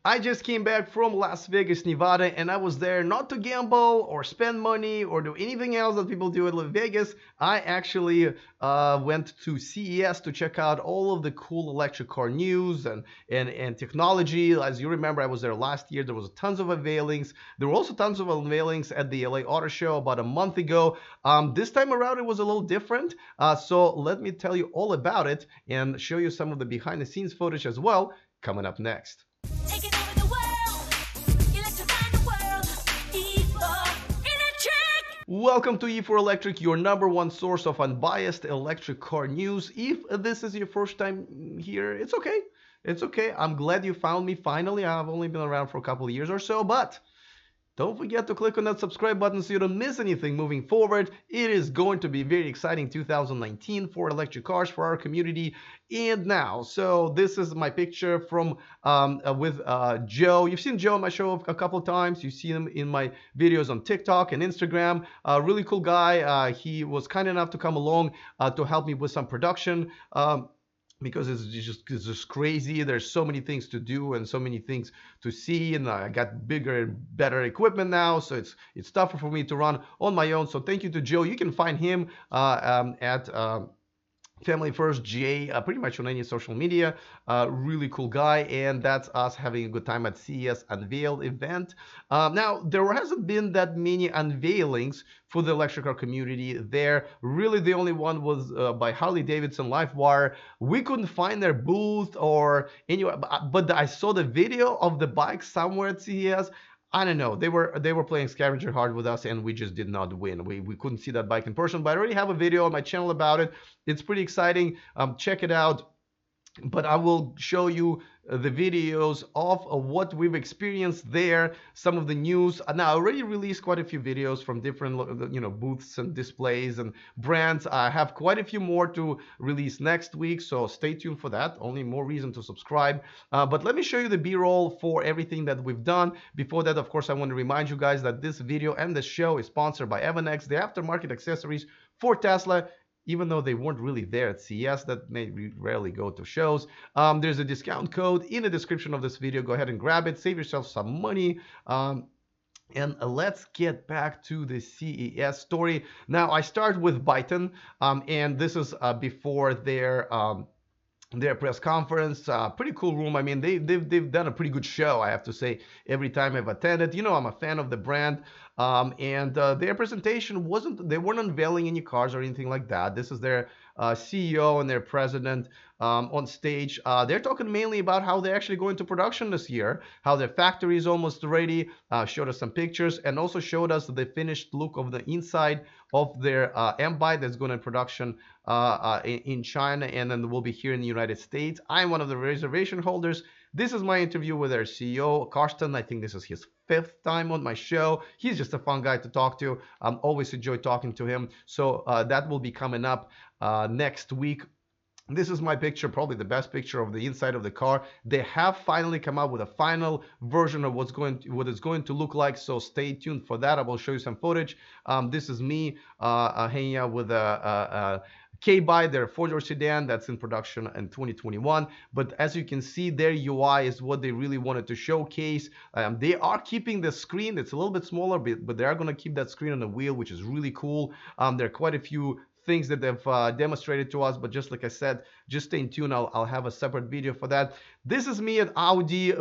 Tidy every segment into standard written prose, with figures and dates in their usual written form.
I just came back from Las Vegas, Nevada, and I was there not to gamble or spend money or do anything else that people do at Las Vegas. I actually went to CES to check out all of the cool electric car news and technology. As you remember, I was there last year. There was tons of unveilings. There were also tons of unveilings at the LA Auto Show about a month ago. This time around, it was a little different. So let me tell you all about it and show you some of the behind the scenes footage as well coming up next. Taking over the world, electrifying the world, E4 Electric! Welcome to E4 Electric, your number one source of unbiased electric car news. If this is your first time here, it's okay. It's okay. I'm glad you found me finally. I've only been around for a couple of years or so, but don't forget to click on that subscribe button so you don't miss anything moving forward. It is going to be very exciting 2019 for electric cars for our community. And now, so this is my picture from with Joe. You've seen Joe on my show a couple of times. You've seen him in my videos on TikTok and Instagram. Really cool guy. He was kind enough to come along to help me with some production. Because it's just crazy. There's so many things to do and so many things to see, and I got bigger and better equipment now, so it's tougher for me to run on my own. So thank you to Joe. You can find him at Family First GA, pretty much on any social media. Really cool guy, and that's us having a good time at CES Unveil event. Now, there hasn't been that many unveilings for the electric car community there. Really, the only one was by Harley Davidson Livewire. We couldn't find their booth or anywhere, but I saw the video of the bike somewhere at CES. I don't know. They were playing scavenger hunt with us, and we just did not win. We couldn't see that bike in person, but I already have a video on my channel about it. It's pretty exciting. Check it out. But I will show you the videos of what we've experienced there, some of the news. Now, I already released quite a few videos from different booths and displays and brands. I have quite a few more to release next week, so stay tuned for that. Only more reason to subscribe. But let me show you the B-roll for everything that we've done. Before that, of course, I want to remind you guys that this video and this show is sponsored by Evanex, the aftermarket accessories for Tesla. Even though they weren't really there at CES, that may rarely go to shows. There's a discount code in the description of this video. Go ahead and grab it. Save yourself some money. And let's get back to the CES story. Now, I start with Byton, and this is before their press conference. Pretty cool room. I mean, they've done a pretty good show, I have to say, every time I've attended. You know, I'm a fan of the brand. And their presentation they weren't unveiling any cars or anything like that. This is their CEO and their president on stage. They're talking mainly about how they're actually going to production this year, how their factory is almost ready, showed us some pictures, and also showed us the finished look of the inside of their M-Byte that's going to production in China, and then will be here in the United States. I'm one of the reservation holders. This is my interview with their CEO, Karsten. I think this is his 5th time on my show. He's just a fun guy to talk to. Always enjoy talking to him. So that will be coming up next week. This is my picture, probably the best picture of the inside of the car. They have finally come out with a final version of what it's going to look like. So stay tuned for that. I will show you some footage. This is me hanging out with a K-Byte, their 4-door sedan that's in production in 2021. But as you can see, their UI is what they really wanted to showcase. They are keeping the screen. It's a little bit smaller, but they are going to keep that screen on the wheel, which is really cool. There are quite a few things that they've demonstrated to us, but just like I said, just stay tuned. I'll have a separate video for that. This is me at Audi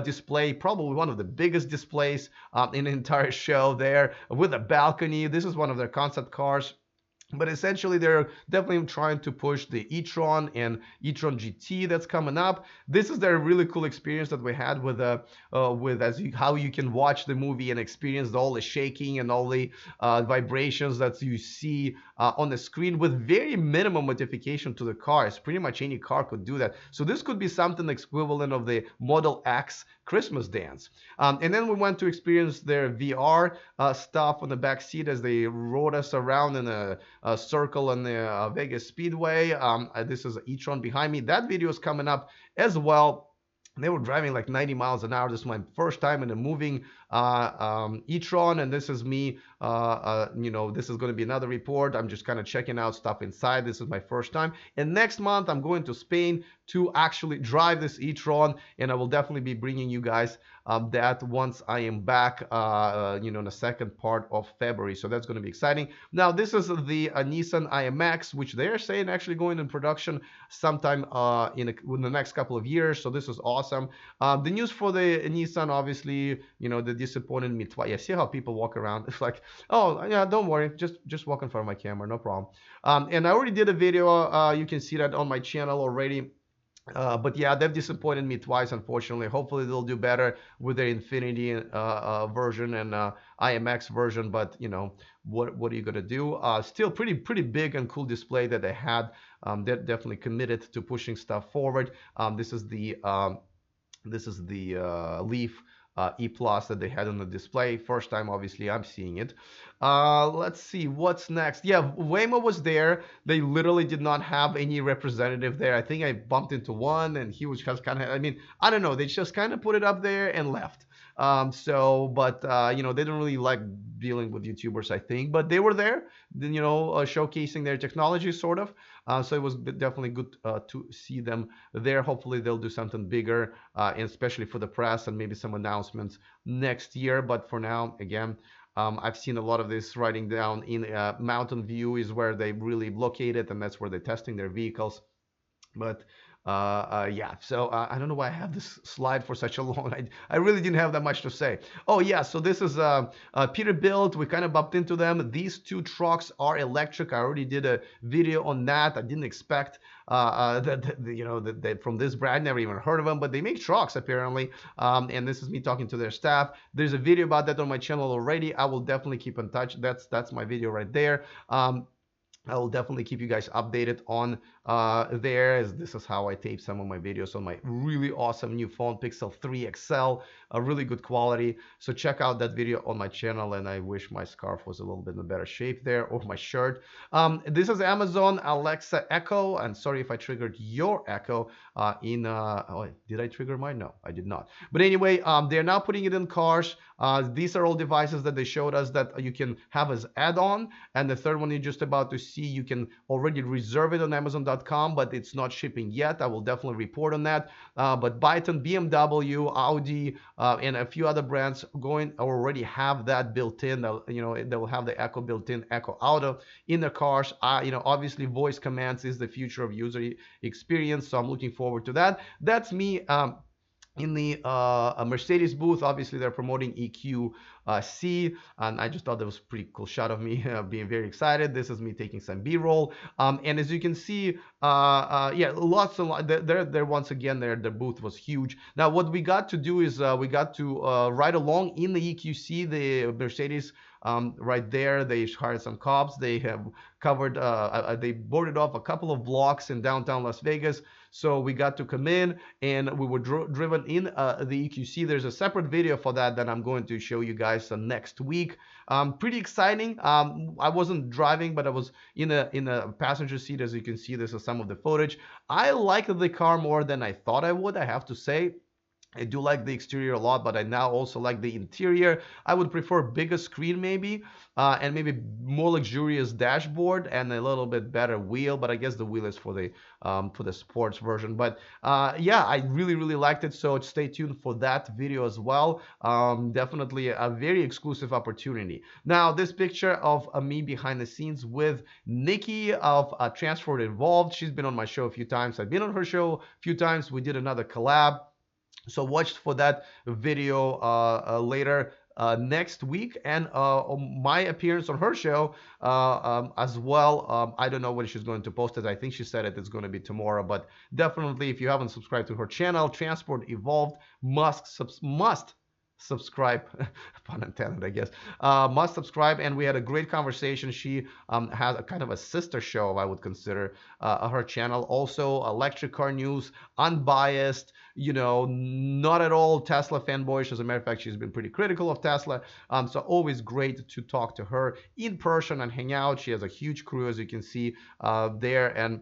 display, probably one of the biggest displays in the entire show there, with a balcony. This is one of their concept cars. But essentially, they're definitely trying to push the e-tron and e-tron GT that's coming up. This is their really cool experience that we had with how you can watch the movie and experience all the shaking and all the vibrations that you see on the screen with very minimum modification to the cars. Pretty much any car could do that. So this could be something equivalent of the Model X Christmas dance. And then we went to experience their VR stuff on the back seat as they rode us around in a circle on the Vegas Speedway. This is e-tron behind me. That video is coming up as well. they were driving like 90 miles an hour. This is my first time in a moving e-tron, and this is me. This is going to be another report. I'm just kind of checking out stuff inside. This is my first time, and next month I'm going to Spain to actually drive this e-tron, and I will definitely be bringing you guys that once I am back, in the second part of February. So that's going to be exciting. Now, this is the Nissan IMX, which they're saying actually going in production sometime in the next couple of years. So this is awesome. The news for the Nissan, obviously, they disappointed me twice. Yeah, see how people walk around? It's like, oh yeah, don't worry, just walk in front of my camera, no problem. And I already did a video. You can see that on my channel already. But yeah, they've disappointed me twice, unfortunately. Hopefully, they'll do better with their Infinity version and IMX version. But what are you gonna do? Still pretty big and cool display that they had. They're definitely committed to pushing stuff forward. This is the Leaf E Plus that they had on the display. First time, obviously, I'm seeing it. Let's see what's next. Yeah, Weimer was there. They literally did not have any representative there. I think I bumped into one, and he was just kind of. I mean, I don't know. They just kind of put it up there and left. But they don't really like dealing with YouTubers, I think. But they were there, showcasing their technology, sort of. So it was definitely good to see them there. Hopefully they'll do something bigger, and especially for the press, and maybe some announcements next year. But for now, again, I've seen a lot of this writing down in Mountain View is where they really located, and that's where they're testing their vehicles. But yeah, so I don't know why I have this slide for such a long. I really didn't have that much to say. Oh yeah, so this is Peterbilt. We kind of bumped into them. These two trucks are electric. I already did a video on that. I didn't expect that from this brand. Never even heard of them, but they make trucks apparently. And this is me talking to their staff. There's a video about that on my channel already. I will definitely keep in touch. That's my video right there. I will definitely keep you guys updated on there, as this is how I tape some of my videos on my really awesome new phone, Pixel 3 XL, a really good quality. So check out that video on my channel, and I wish my scarf was a little bit in a better shape there, or my shirt. This is Amazon Alexa Echo, and sorry if I triggered your Echo did I trigger mine? No, I did not. But anyway, they're now putting it in cars. These are all devices that they showed us that you can have as add-on, and the third one you're just about to see, you can already reserve it on Amazon.com, but it's not shipping yet. I will definitely report on that. But Byton, BMW, Audi, and a few other brands already have that built in. They will have the Echo built in, Echo Auto in their cars. Obviously voice commands is the future of user experience, so I'm looking forward to that. That's me. In the Mercedes booth, obviously they're promoting EQ-C, and I just thought that was a pretty cool shot of me being very excited. This is me taking some B-roll, and as you can see, yeah, lots and lots. There once again, their booth was huge. Now, what we got to do is we got to ride along in the EQ-C, the Mercedes. Right there, they hired some cops. They have covered, they boarded off a couple of blocks in downtown Las Vegas. So we got to come in, and we were driven in the EQC. There's a separate video for that I'm going to show you guys next week. Pretty exciting. I wasn't driving, but I was in a passenger seat. As you can see, this is some of the footage. I like the car more than I thought I would, I have to say. I do like the exterior a lot, but I now also like the interior. I would prefer bigger screen maybe, and maybe more luxurious dashboard and a little bit better wheel. But I guess the wheel is for the sports version. But yeah, I really liked it. So stay tuned for that video as well. Definitely a very exclusive opportunity. Now, this picture of me behind the scenes with Nikki of Transport Involved. She's been on my show a few times. I've been on her show a few times. We did another collab. So watch for that video later next week, and my appearance on her show as well. I don't know when she's going to post it. I think she said it's going to be tomorrow, but definitely if you haven't subscribed to her channel, Transport Evolved, must subscribe, pun intended, I guess, must subscribe. And we had a great conversation. She has a kind of a sister show, I would consider, her channel. Also electric car news, unbiased, not at all Tesla fanboyish. As a matter of fact, she's been pretty critical of Tesla. So always great to talk to her in person and hang out. She has a huge crew, as you can see there. And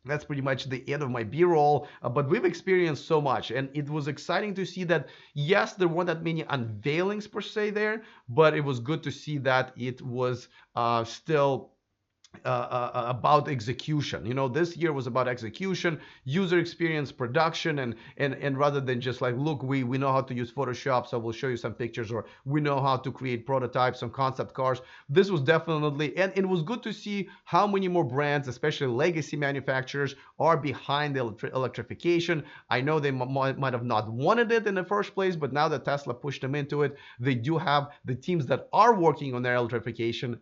That's pretty much the end of my b-roll, but we've experienced so much, and it was exciting to see that. Yes, there weren't that many unveilings per se there, but it was good to see that it was still about execution. You know, this year was about execution, user experience, production, and rather than just like, look, we know how to use Photoshop, so we'll show you some pictures, or we know how to create prototypes on concept cars. This was definitely, and it was good to see how many more brands, especially legacy manufacturers, are behind the electrification. I know they might have not wanted it in the first place, but now that Tesla pushed them into it, they do have the teams that are working on their electrification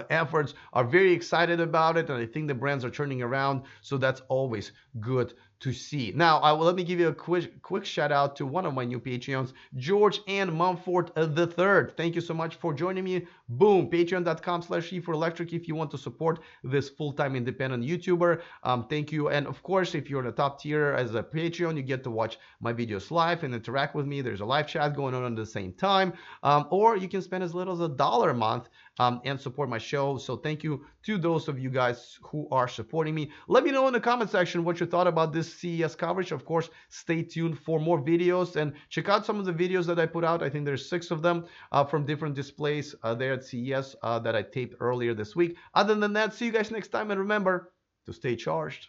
efforts, are very excited about it, and I think the brands are turning around, so that's always good to see. Now, let me give you a quick shout out to one of my new Patreons, George and Mumford the Third. Thank you so much for joining me. Boom, patreon.com/E4Electric if you want to support this full-time independent YouTuber. Thank you. And of course, if you're in the top tier as a Patreon, you get to watch my videos live and interact with me. There's a live chat going on at the same time. Or you can spend as little as $1 a month and support my show. So thank you to those of you guys who are supporting me. Let me know in the comment section what you thought about this CES coverage. Of course, stay tuned for more videos, and check out some of the videos that I put out. I think there's 6 of them from different displays there at CES that I taped earlier this week. Other than that, see you guys next time, and remember to stay charged.